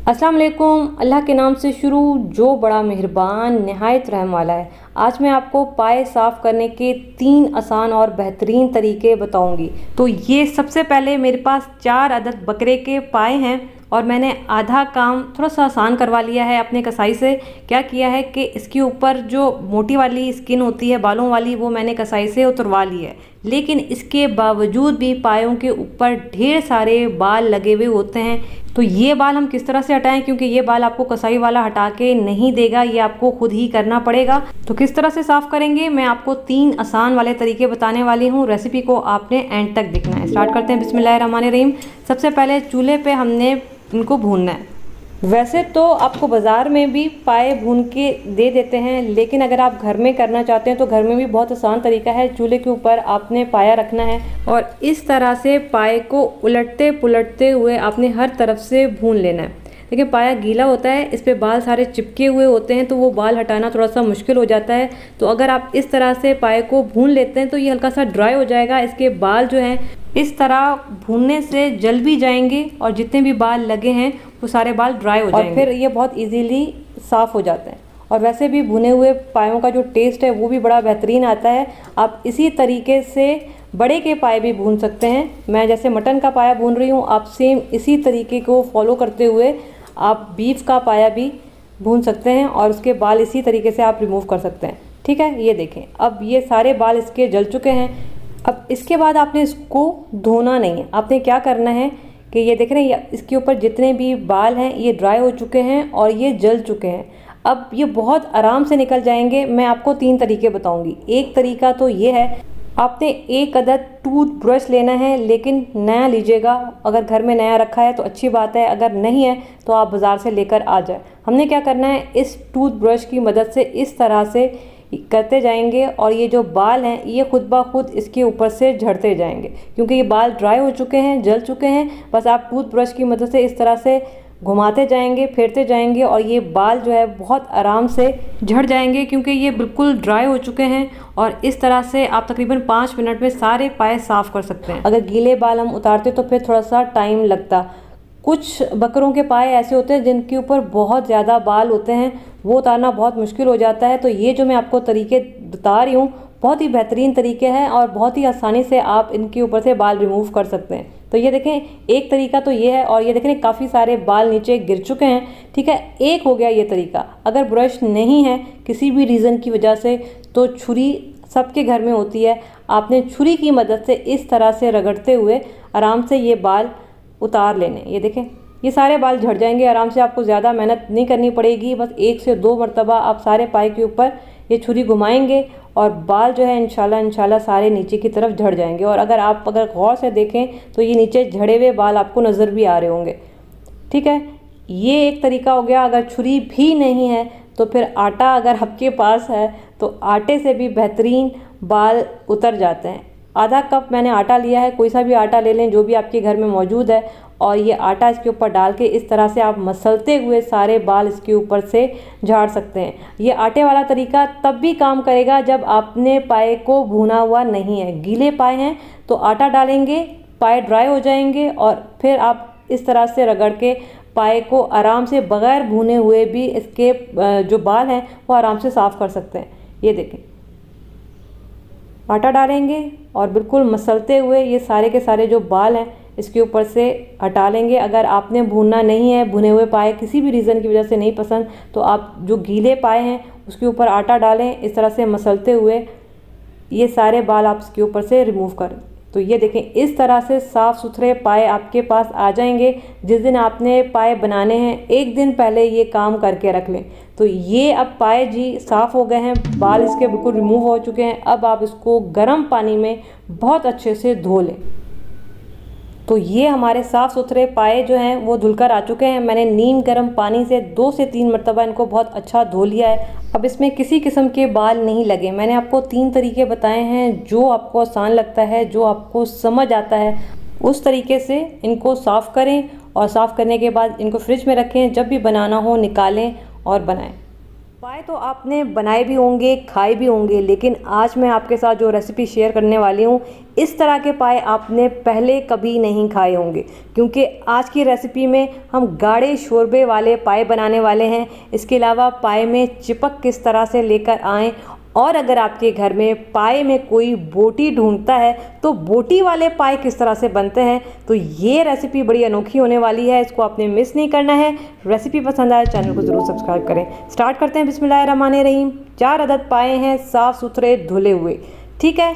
अस्सलाम वालेकुम। अल्लाह के नाम से शुरू जो बड़ा मेहरबान नहायत रहम वाला है। आज मैं आपको पाए साफ़ करने के 3 आसान और बेहतरीन तरीके बताऊंगी। तो ये सबसे पहले मेरे पास 4 अदद बकरे के पाए हैं और मैंने आधा काम थोड़ा सा आसान करवा लिया है अपने कसाई से। क्या किया है कि इसके ऊपर जो मोटी वाली स्किन होती है बालों वाली, वो मैंने कसाई से उतरवा ली है। लेकिन इसके बावजूद भी पायों के ऊपर ढेर सारे बाल लगे हुए होते हैं। तो ये बाल हम किस तरह से हटाएं, क्योंकि ये बाल आपको कसाई वाला हटा के नहीं देगा, ये आपको खुद ही करना पड़ेगा। तो किस तरह से साफ़ करेंगे मैं आपको 3 आसान वाले तरीके बताने वाली हूँ। रेसिपी को आपने एंड तक देखना है। स्टार्ट करते हैं। बिस्मिल्लाहिर्रहमानिर्रहीम। सबसे पहले चूल्हे पे हमने इनको भूनना है। वैसे तो आपको बाज़ार में भी पाए भून के दे देते हैं, लेकिन अगर आप घर में करना चाहते हैं तो घर में भी बहुत आसान तरीका है। चूल्हे के ऊपर आपने पाया रखना है और इस तरह से पाए को उलटते पुलटते हुए आपने हर तरफ से भून लेना है। देखिए पाया गीला होता है, इस पे बाल सारे चिपके हुए होते हैं, तो वो बाल हटाना थोड़ा सा मुश्किल हो जाता है। तो अगर आप इस तरह से पाए को भून लेते हैं तो ये हल्का सा ड्राई हो जाएगा। इसके बाल जो हैं इस तरह भूनने से जल भी जाएंगे और जितने भी बाल लगे हैं वो सारे बाल ड्राई हो जाएंगे और फिर ये बहुत इजीली साफ़ हो जाते हैं। और वैसे भी भुने हुए पायों का जो टेस्ट है वो भी बड़ा बेहतरीन आता है। आप इसी तरीके से बड़े के पाए भी भून सकते हैं। मैं जैसे मटन का पाया भून रही हूँ, आप सेम इसी तरीके को फॉलो करते हुए आप बीफ का पाया भी भून सकते हैं और उसके बाल इसी तरीके से आप रिमूव कर सकते हैं। ठीक है, ये देखें अब ये सारे बाल इसके जल चुके हैं। अब इसके बाद आपने इसको धोना नहीं है। आपने क्या करना है कि ये देख रहे हैं इसके ऊपर जितने भी बाल हैं ये ड्राई हो चुके हैं और ये जल चुके हैं। अब ये बहुत आराम से निकल जाएंगे। मैं आपको 3 तरीके बताऊंगी। एक तरीका तो ये है, आपने एक अदद टूथ ब्रश लेना है, लेकिन नया लीजिएगा। अगर घर में नया रखा है तो अच्छी बात है, अगर नहीं है तो आप बाज़ार से लेकर आ जाए। हमने क्या करना है, इस टूथ ब्रश की मदद से इस तरह से करते जाएंगे और ये जो बाल हैं ये खुद ब खुद इसके ऊपर से झड़ते जाएंगे, क्योंकि ये बाल ड्राई हो चुके हैं, जल चुके हैं। बस आप टूथ ब्रश की मदद से इस तरह से घुमाते जाएंगे, फेरते जाएंगे और ये बाल जो है बहुत आराम से झड़ जाएंगे, क्योंकि ये बिल्कुल ड्राई हो चुके हैं। और इस तरह से आप तकरीबन 5 मिनट में सारे पाए साफ़ कर सकते हैं। अगर गीले बाल हम उतारते तो फिर थोड़ा सा टाइम लगता। कुछ बकरों के पाए ऐसे होते हैं जिनके ऊपर बहुत ज़्यादा बाल होते हैं, वो उतारना बहुत मुश्किल हो जाता है। तो ये जो मैं आपको तरीके बता रही हूँ बहुत ही बेहतरीन तरीके हैं और बहुत ही आसानी से आप इनके ऊपर से बाल रिमूव कर सकते हैं। तो ये देखें, एक तरीका तो ये है और ये देखें काफ़ी सारे बाल नीचे गिर चुके हैं। ठीक है, एक हो गया ये तरीका। अगर ब्रश नहीं है किसी भी रीज़न की वजह से तो छुरी सबके घर में होती है। आपने छुरी की मदद से इस तरह से रगड़ते हुए आराम से ये बाल उतार लेने। ये देखें ये सारे बाल झड़ जाएंगे आराम से। आपको ज़्यादा मेहनत नहीं करनी पड़ेगी। बस 1 से 2 मरतबा आप सारे पाए के ऊपर ये छुरी घुमाएंगे और बाल जो है इंशाल्लाह सारे नीचे की तरफ झड़ जाएंगे। और अगर गौर से देखें तो ये नीचे झड़े हुए बाल आपको नज़र भी आ रहे होंगे। ठीक है, ये एक तरीका हो गया। अगर छुरी भी नहीं है तो फिर आटा अगर आपके पास है तो आटे से भी बेहतरीन बाल उतर जाते हैं। आधा कप मैंने आटा लिया है, कोई सा भी आटा ले लें जो भी आपके घर में मौजूद है, और ये आटा इसके ऊपर डाल के इस तरह से आप मसलते हुए सारे बाल इसके ऊपर से झाड़ सकते हैं। ये आटे वाला तरीका तब भी काम करेगा जब आपने पाए को भुना हुआ नहीं है। गीले पाए हैं तो आटा डालेंगे, पाए ड्राई हो जाएंगे और फिर आप इस तरह से रगड़ के पाए को आराम से बग़ैर भुने हुए भी इसके जो बाल हैं वो आराम से साफ़ कर सकते हैं। ये देखें, आटा डालेंगे और बिल्कुल मसलते हुए ये सारे के सारे जो बाल हैं इसके ऊपर से हटा लेंगे। अगर आपने भूनना नहीं है, भुने हुए पाए किसी भी रीज़न की वजह से नहीं पसंद, तो आप जो गीले पाए हैं उसके ऊपर आटा डालें, इस तरह से मसलते हुए ये सारे बाल आप इसके ऊपर से रिमूव करें। तो ये देखें इस तरह से साफ़ सुथरे पाए आपके पास आ जाएंगे। जिस दिन आपने पाए बनाने हैं एक दिन पहले ये काम करके रख लें। तो ये अब पाए जी साफ़ हो गए हैं, बाल इसके बिल्कुल रिमूव हो चुके हैं। अब आप इसको गर्म पानी में बहुत अच्छे से धो लें। तो ये हमारे साफ़ सुथरे पाए जो हैं वो धुलकर आ चुके हैं। मैंने नीम गर्म पानी से 2 से 3 मरतबा इनको बहुत अच्छा धो लिया है। अब इसमें किसी किस्म के बाल नहीं लगे। मैंने आपको 3 तरीके बताए हैं, जो आपको आसान लगता है, जो आपको समझ आता है उस तरीके से इनको साफ़ करें और साफ़ करने के बाद इनको फ्रिज में रखें। जब भी बनाना हो निकालें और बनाएं। पाए तो आपने बनाए भी होंगे, खाए भी होंगे, लेकिन आज मैं आपके साथ जो रेसिपी शेयर करने वाली हूँ, इस तरह के पाए आपने पहले कभी नहीं खाए होंगे, क्योंकि आज की रेसिपी में हम गाढ़े शोरबे वाले पाए बनाने वाले हैं। इसके अलावा पाए में चिपक किस तरह से लेकर आएँ, और अगर आपके घर में पाए में कोई बोटी ढूंढता है तो बोटी वाले पाए किस तरह से बनते हैं। तो ये रेसिपी बड़ी अनोखी होने वाली है, इसको आपने मिस नहीं करना है। रेसिपी पसंद आए चैनल को ज़रूर सब्सक्राइब करें। स्टार्ट करते हैं। बिस्मिल्लाहिर्रहमानिर्रहीम। 4 अदद पाए हैं, साफ़ सुथरे धुले हुए। ठीक है,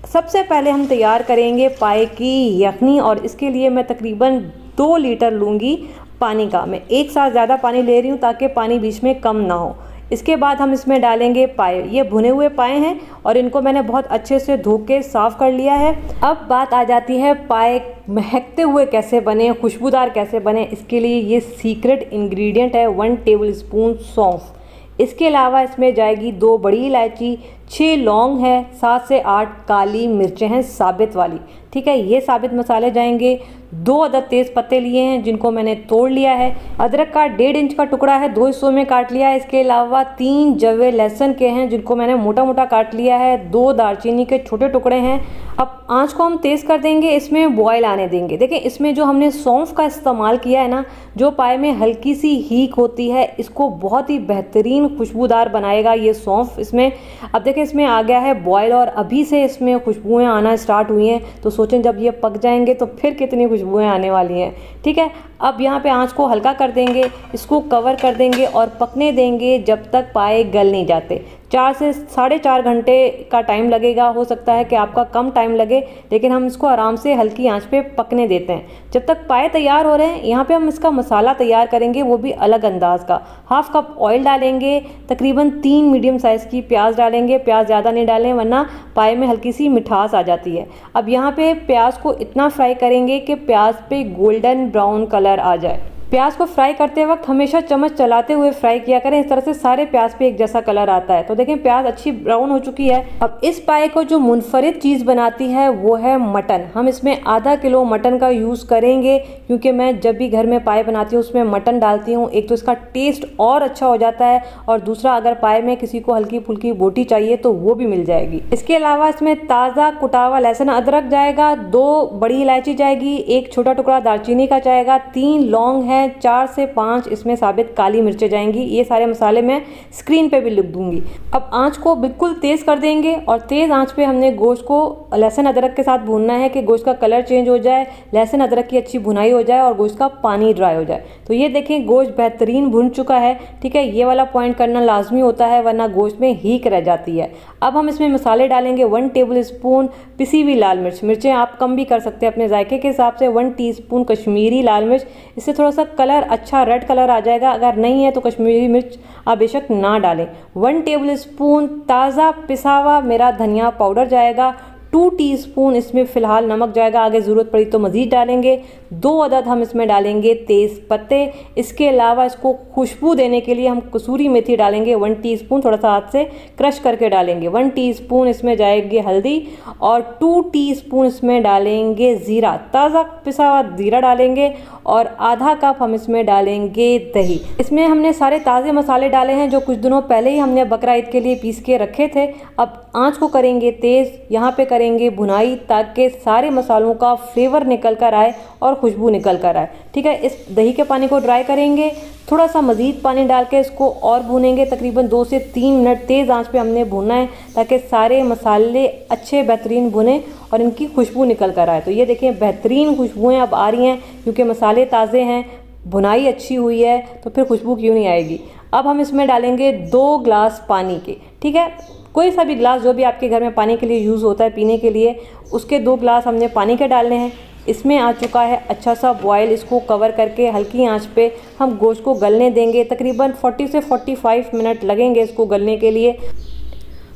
सबसे पहले हम तैयार करेंगे पाए की यखनी, और इसके लिए मैं तकरीबन 2 लीटर लूँगी पानी का। मैं एक साथ ज़्यादा पानी ले रही हूँ ताकि पानी बीच में कम ना हो। इसके बाद हम इसमें डालेंगे पाए। ये भुने हुए पाए हैं और इनको मैंने बहुत अच्छे से धो के साफ़ कर लिया है। अब बात आ जाती है पाए महकते हुए कैसे बने, खुशबूदार कैसे बने। इसके लिए ये सीक्रेट इंग्रेडिएंट है 1 टेबल स्पून सौंफ। इसके अलावा इसमें जाएगी 2 बड़ी इलायची, 6 लौंग है, 7 से 8 काली मिर्चें हैं साबित वाली। ठीक है, ये साबित मसाले जाएंगे। 2 अदद तेज़ पत्ते लिए हैं जिनको मैंने तोड़ लिया है। अदरक का 1.5 इंच का टुकड़ा है, 2 हिस्सों में काट लिया है। इसके अलावा 3 जवे लहसुन के हैं जिनको मैंने मोटा मोटा काट लिया है। 2 दालचीनी के छोटे टुकड़े हैं। अब आंच को हम तेज़ कर देंगे, इसमें बॉयल आने देंगे। देखिए, इसमें जो हमने सौंफ का इस्तेमाल किया है ना, जो पाए में हल्की सी हीक होती है, इसको बहुत ही बेहतरीन खुशबूदार बनाएगा ये सौंफ इसमें। अब देखिए, इसमें आ गया है बॉयल और अभी से इसमें खुशबुएं आना स्टार्ट हुई हैं। तो सोचें जब ये पक जाएंगे तो फिर कितनी खुशबुएं आने वाली हैं। ठीक है, अब यहाँ पे आंच को हल्का कर देंगे, इसको कवर कर देंगे और पकने देंगे जब तक पाए गल नहीं जाते। 4 से 4.5 घंटे का टाइम लगेगा। हो सकता है कि आपका कम टाइम लगे, लेकिन हम इसको आराम से हल्की आंच पे पकने देते हैं जब तक पाए तैयार हो रहे हैं। यहाँ पे हम इसका मसाला तैयार करेंगे, वो भी अलग अंदाज का। 1/2 कप ऑयल डालेंगे, तकरीबन 3 मीडियम साइज़ की प्याज डालेंगे। प्याज ज़्यादा नहीं डालें वरना पाए में हल्की सी मिठास आ जाती है। अब यहाँ पे प्याज को इतना फ्राई करेंगे कि प्याज पे गोल्डन ब्राउन कलर आ जाए। प्याज को फ्राई करते वक्त हमेशा चम्मच चलाते हुए फ्राई किया करें, इस तरह से सारे प्याज पे एक जैसा कलर आता है। तो देखें, प्याज अच्छी ब्राउन हो चुकी है। अब इस पाए को जो मुनफरिद चीज़ बनाती है वो है मटन। हम इसमें आधा किलो मटन का यूज़ करेंगे, क्योंकि मैं जब भी घर में पाए बनाती हूँ उसमें मटन डालती हूँ। एक तो इसका टेस्ट और अच्छा हो जाता है, और दूसरा अगर पाए में किसी को हल्की फुल्की बोटी चाहिए तो वो भी मिल जाएगी। इसके अलावा इसमें ताज़ा कुटा हुआ लहसुन अदरक जाएगा, 2 बड़ी इलायची जाएगी, 1 छोटा टुकड़ा दालचीनी का जाएगा, 3 लौंग है, 4 से 5 इसमें साबित काली मिर्चें जाएंगी। ये सारे मसाले मैं स्क्रीन पे भी लिख दूंगी। अब आंच को बिल्कुल तेज़ कर देंगे, और तेज़ आंच पे हमने गोश्त को लहसुन अदरक के साथ भूनना है कि गोश्त का कलर चेंज हो जाए, लहसुन अदरक की अच्छी भुनाई हो जाए और गोश्त का पानी ड्राई हो जाए। तो ये देखें, गोश्त बेहतरीन भुन चुका है। ठीक है, ये वाला पॉइंट करना लाजमी होता है, वरना गोश्त में हीक रह जाती है। अब हम इसमें मसाले डालेंगे। 1 टेबल स्पून पिसी हुई लाल मिर्च, मिर्चें आप कम भी कर सकते हैं अपने जायके के हिसाब से। 1 टीस्पून कश्मीरी लाल मिर्च, इससे थोड़ा सा कलर अच्छा रेड कलर आ जाएगा। अगर नहीं है तो कश्मीरी मिर्च आप बेशक ना डालें। 1 टेबल स्पून ताज़ा पिसा हुआ मेरा धनिया पाउडर जाएगा। 2 टीस्पून इसमें फ़िलहाल नमक जाएगा, आगे ज़रूरत पड़ी तो मज़ीद डालेंगे। 2 अदद हम इसमें डालेंगे तेज़ पत्ते। इसके अलावा इसको खुशबू देने के लिए हम कसूरी मेथी डालेंगे 1 टीस्पून, थोड़ा सा हाथ से क्रश करके डालेंगे। 1 टीस्पून इसमें जाएगी हल्दी, और 2 टीस्पून इसमें डालेंगे ज़ीरा, ताज़ा पिसा हुआ ज़ीरा डालेंगे, और आधा कप हम इसमें डालेंगे दही। इसमें हमने सारे ताज़े मसाले डाले हैं जो कुछ दिनों पहले ही हमने बकरा ईद के लिए पीस के रखे थे। अब आँच को करेंगे तेज़, यहाँ पे करेंगे भुनाई ताकि सारे मसालों का फ्लेवर निकल कर आए और खुशबू निकल कर आए। ठीक है, इस दही के पानी को ड्राई करेंगे, थोड़ा सा मज़ीद पानी डाल के इसको और भूनेंगे। तकरीबन 2 से 3 मिनट तेज़ आंच पे हमने भूनना है ताकि सारे मसाले अच्छे बेहतरीन भुने और इनकी खुशबू निकल कर आए। तो ये देखें, बेहतरीन खुशबुएँ अब आ रही हैं, क्योंकि मसाले ताज़े हैं, भुनाई अच्छी हुई है, तो फिर खुशबू क्यों नहीं आएगी। अब हम इसमें डालेंगे 2 ग्लास पानी के। ठीक है, कोई सा भी ग्लास जो भी आपके घर में पानी के लिए यूज़ होता है पीने के लिए, उसके 2 ग्लास हमने पानी के डालने हैं। इसमें आ चुका है अच्छा सा बॉयल। इसको कवर करके हल्की आंच पे हम गोश्त को गलने देंगे। तकरीबन 40 से 45 मिनट लगेंगे इसको गलने के लिए।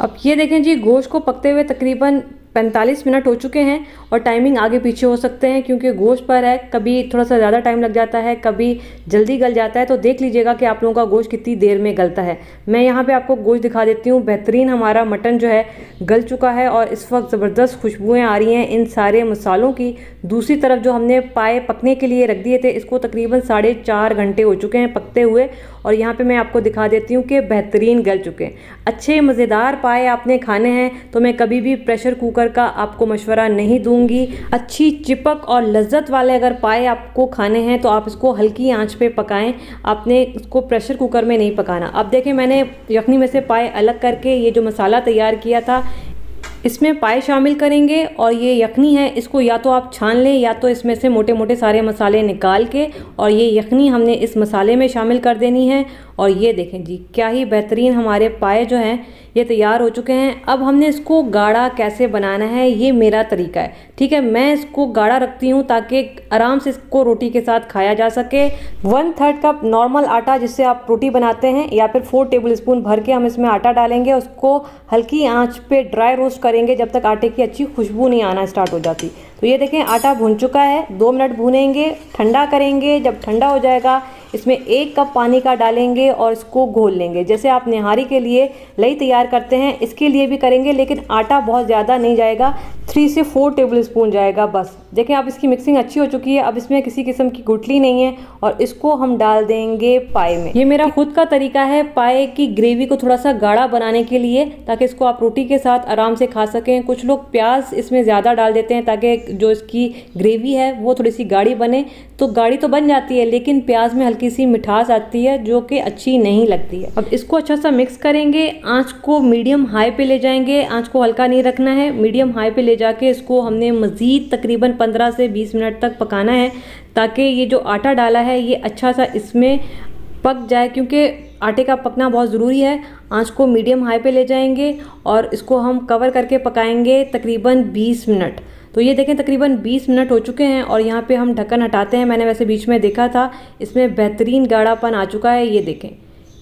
अब ये देखें जी, गोश्त को पकते हुए तकरीबन 45 मिनट हो चुके हैं और टाइमिंग आगे पीछे हो सकते हैं क्योंकि गोश्त पर है, कभी थोड़ा सा ज़्यादा टाइम लग जाता है, कभी जल्दी गल जाता है। तो देख लीजिएगा कि आप लोगों का गोश्त कितनी देर में गलता है। मैं यहाँ पे आपको गोश्त दिखा देती हूँ। बेहतरीन हमारा मटन जो है गल चुका है और इस वक्त ज़बरदस्त खुशबुएँ आ रही हैं इन सारे मसालों की। दूसरी तरफ जो हमने पाए पकने के लिए रख दिए थे, इसको तकरीबन 4.5 घंटे हो चुके हैं पकते हुए और यहाँ पे मैं आपको दिखा देती हूँ कि बेहतरीन गल चुके हैं। अच्छे मज़ेदार पाए आपने खाने हैं तो मैं कभी भी प्रेशर कुकर का आपको मशवरा नहीं दूंगी। अच्छी चिपक और लज्जत वाले अगर पाए आपको खाने हैं तो आप इसको हल्की आंच पे पकाएं, आपने इसको प्रेशर कुकर में नहीं पकाना। अब देखें, मैंने यखनी में से पाए अलग करके ये जो मसाला तैयार किया था इसमें पाए शामिल करेंगे और ये यखनी है, इसको या तो आप छान लें या तो इसमें से मोटे मोटे सारे मसाले निकाल के और ये यखनी हमने इस मसाले में शामिल कर देनी है। और ये देखें जी, क्या ही बेहतरीन हमारे पाए जो हैं ये तैयार हो चुके हैं। अब हमने इसको गाढ़ा कैसे बनाना है, ये मेरा तरीका है, ठीक है। मैं इसको गाढ़ा रखती हूँ ताकि आराम से इसको रोटी के साथ खाया जा सके। 1/3 कप नॉर्मल आटा जिससे आप रोटी बनाते हैं या फिर 4 टेबल स्पून भर के हम इसमें आटा डालेंगे, उसको हल्की आंच पे ड्राई रोस्ट करेंगे जब तक आटे की अच्छी खुशबू नहीं आना स्टार्ट हो जाती। तो ये देखें, आटा भून चुका है, 2 मिनट भूनेंगे, ठंडा करेंगे। जब ठंडा हो जाएगा इसमें 1 कप पानी का डालेंगे और इसको घोल लेंगे। जैसे आप निहारी के लिए लई तैयार करते हैं इसके लिए भी करेंगे, लेकिन आटा बहुत ज़्यादा नहीं जाएगा, 3 से 4 टेबल स्पून जाएगा बस। देखें, अब इसकी मिक्सिंग अच्छी हो चुकी है। अब इसमें किसी किस्म की गुठली नहीं है और इसको हम डाल देंगे पाए में। ये मेरा खुद का तरीका है पाए की ग्रेवी को थोड़ा सा गाढ़ा बनाने के लिए, ताकि इसको आप रोटी के साथ आराम से खा सकें। कुछ लोग प्याज इसमें ज़्यादा डाल देते हैं ताकि जो इसकी ग्रेवी है वो थोड़ी सी गाढ़ी बने। तो गाढ़ी तो बन जाती है लेकिन प्याज में हल्की सी मिठास आती है जो कि अच्छी नहीं लगती है। अब इसको अच्छा सा मिक्स करेंगे, आंच को मीडियम हाई पे ले जाएंगे, आंच को हल्का नहीं रखना है, मीडियम हाई पे ले जाके इसको हमने मज़ीद तकरीबन 15 से 20 मिनट तक पकाना है ताकि ये जो आटा डाला है ये अच्छा सा इसमें पक जाए, क्योंकि आटे का पकना बहुत ज़रूरी है। आंच को मीडियम हाई पे ले जाएंगे और इसको हम कवर करके पकाएंगे तकरीबन 20 मिनट। तो ये देखें, तकरीबन 20 मिनट हो चुके हैं और यहाँ पे हम ढक्कन हटाते हैं। मैंने वैसे बीच में देखा था, इसमें बेहतरीन गाढ़ापन आ चुका है। ये देखें,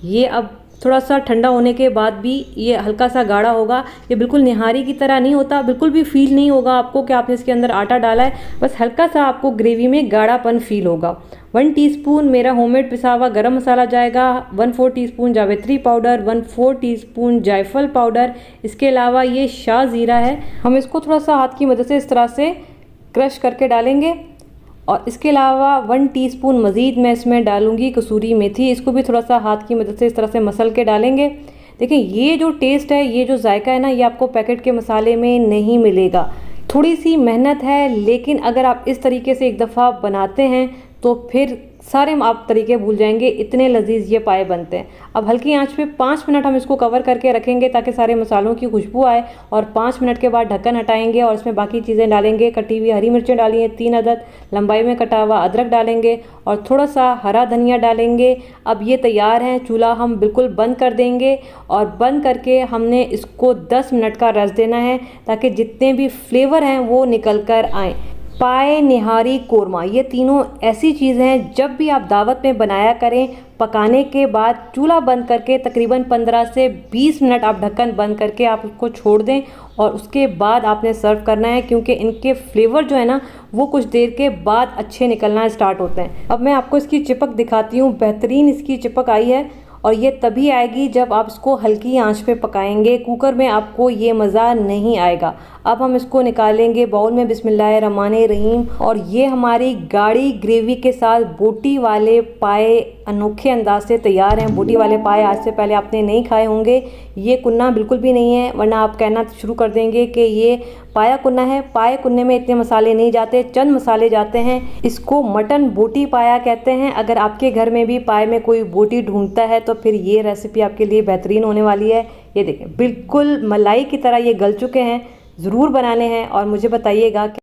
ये अब थोड़ा सा ठंडा होने के बाद भी ये हल्का सा गाढ़ा होगा। ये बिल्कुल निहारी की तरह नहीं होता, बिल्कुल भी फील नहीं होगा आपको कि आपने इसके अंदर आटा डाला है, बस हल्का सा आपको ग्रेवी में गाढ़ापन फील होगा। 1 टीस्पून मेरा होममेड पिसा हुआ गरम मसाला जाएगा, 1/4 टीस्पून जावित्री पाउडर, 1/4 टीस्पून जायफल पाउडर। इसके अलावा ये शाह ज़ीरा है, हम इसको थोड़ा सा हाथ की मदद से इस तरह से क्रश करके डालेंगे। और इसके अलावा 1 टीस्पून मज़ीद मैं इसमें डालूंगी कसूरी मेथी, इसको भी थोड़ा सा हाथ की मदद से इस तरह से मसल के डालेंगे। देखिए, ये जो टेस्ट है, ये जो जायका है ना, ये आपको पैकेट के मसाले में नहीं मिलेगा। थोड़ी सी मेहनत है, लेकिन अगर आप इस तरीके से एक दफ़ा बनाते हैं तो फिर सारे आप तरीके भूल जाएंगे, इतने लजीज ये पाए बनते हैं। अब हल्की आंच पे 5 मिनट हम इसको कवर करके रखेंगे ताकि सारे मसालों की खुशबू आए और 5 मिनट के बाद ढक्कन हटाएंगे और इसमें बाकी चीज़ें डालेंगे। कटी हुई हरी मिर्चें डाली हैं 3 अदद, लंबाई में कटा हुआ अदरक डालेंगे और थोड़ा सा हरा धनिया डालेंगे। अब ये तैयार हैं, चूल्हा हम बिल्कुल बंद कर देंगे और बंद करके हमने इसको 10 मिनट का रेस्ट देना है ताकि जितने भी फ्लेवर हैं वो निकल कर आएँ। पाए, निहारी, कोरमा, ये तीनों ऐसी चीज़ें हैं जब भी आप दावत में बनाया करें, पकाने के बाद चूल्हा बंद करके तकरीबन 15 से 20 मिनट आप ढक्कन बंद करके आप उसको छोड़ दें और उसके बाद आपने सर्व करना है, क्योंकि इनके फ्लेवर जो है ना वो कुछ देर के बाद अच्छे निकलना स्टार्ट होते हैं। अब मैं आपको इसकी चिपक दिखाती हूँ। बेहतरीन इसकी चिपक आई है और ये तभी आएगी जब आप इसको हल्की आंच पे पकाएंगे। कुकर में आपको ये मज़ा नहीं आएगा। अब हम इसको निकालेंगे बाउल में, बिस्मिल्लाहिर्रहमानिर्रहीम। और ये हमारी गाढ़ी ग्रेवी के साथ बोटी वाले पाए अनोखे अंदाज से तैयार हैं। बोटी वाले पाए आज से पहले आपने नहीं खाए होंगे। ये कुन्ना बिल्कुल भी नहीं है, वरना आप कहना शुरू कर देंगे कि ये पाया कुन्ना है। पाए कुन्ने में इतने मसाले नहीं जाते, चंद मसाले जाते हैं। इसको मटन बोटी पाया कहते हैं। अगर आपके घर में भी पाए में कोई बोटी ढूंढता है तो फिर ये रेसिपी आपके लिए बेहतरीन होने वाली है। ये देखें, बिल्कुल मलाई की तरह ये गल चुके हैं। ज़रूर बनाने हैं और मुझे बताइएगा कि